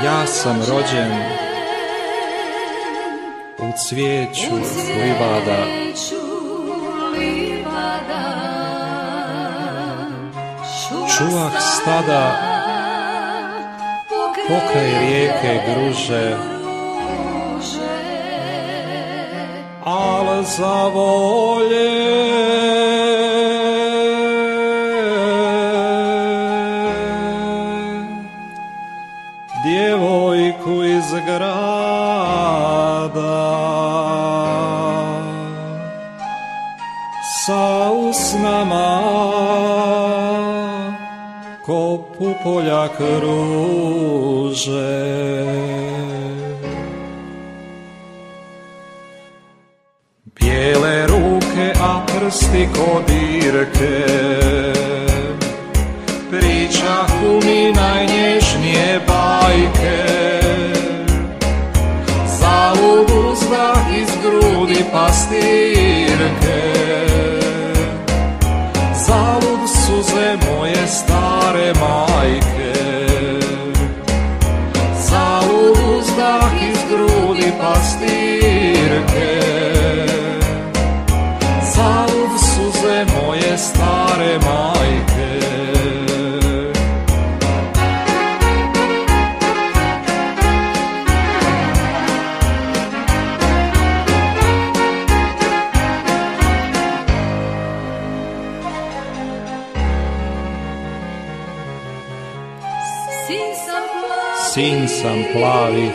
Ja sam rođen u cvijeću livada, čuvah stada pokraj rijeke Gruže, al za volje djevojku iz grada sa usnama ko pupoljak ruže. Bijele ruke, a prsti ko dirke, pričahu mi najnježnije bajke. Zalud uzdah iz grudi pastirke, zalud suze moje stare majke. Zalud uzdah iz grudi pastirke, zalud suze moje stare majke. Sin sam plavih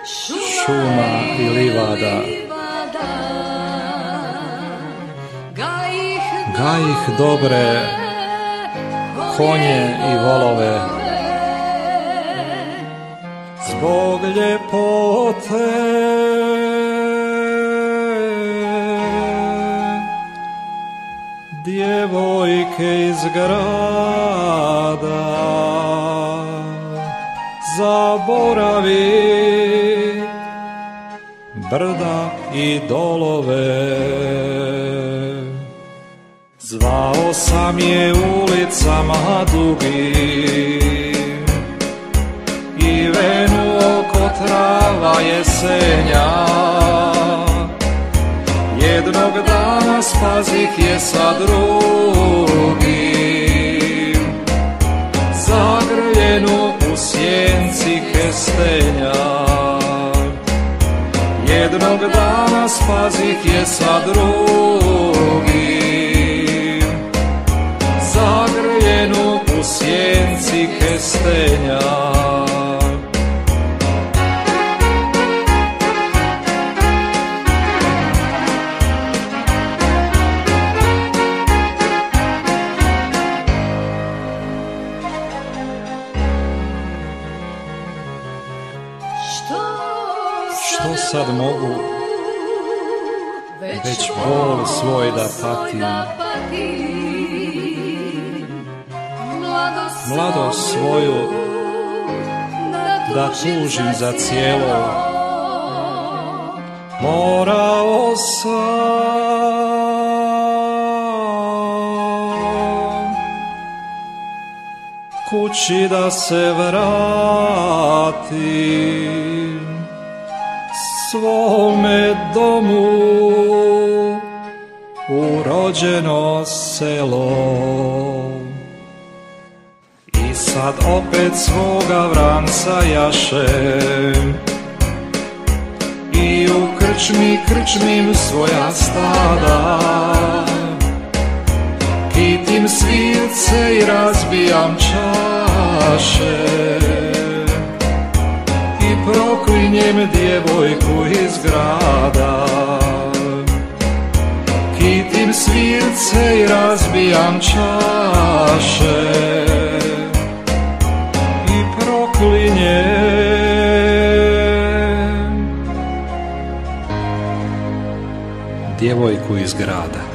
šuma i livada, gajih dobre konje i volove. Zbog ljepote djevojke iz grada zaboravi brda i dolove. Zvao sam je ulicama dugim i venu oko trava jesenja. Jednog dana spazih je sa drugim, zagrljenu u sjenci kestenja. Jednog dana spazih je sa drugim, zagrljenu u sjenci kestenja. Što sad mogu, već bol svoj da patim, mladost svoju da tužim za cijelo. Morao sam kući da se vratim, svome domu u rođeno selo. I sad opet svoga vranca jašem i u krčmi krčmim svoja stada. Kitim svilce i razbijam čaše i proklinjem djevojku iz grada. Kitim svilce i razbijam čaše i proklinjem djevojku iz grada.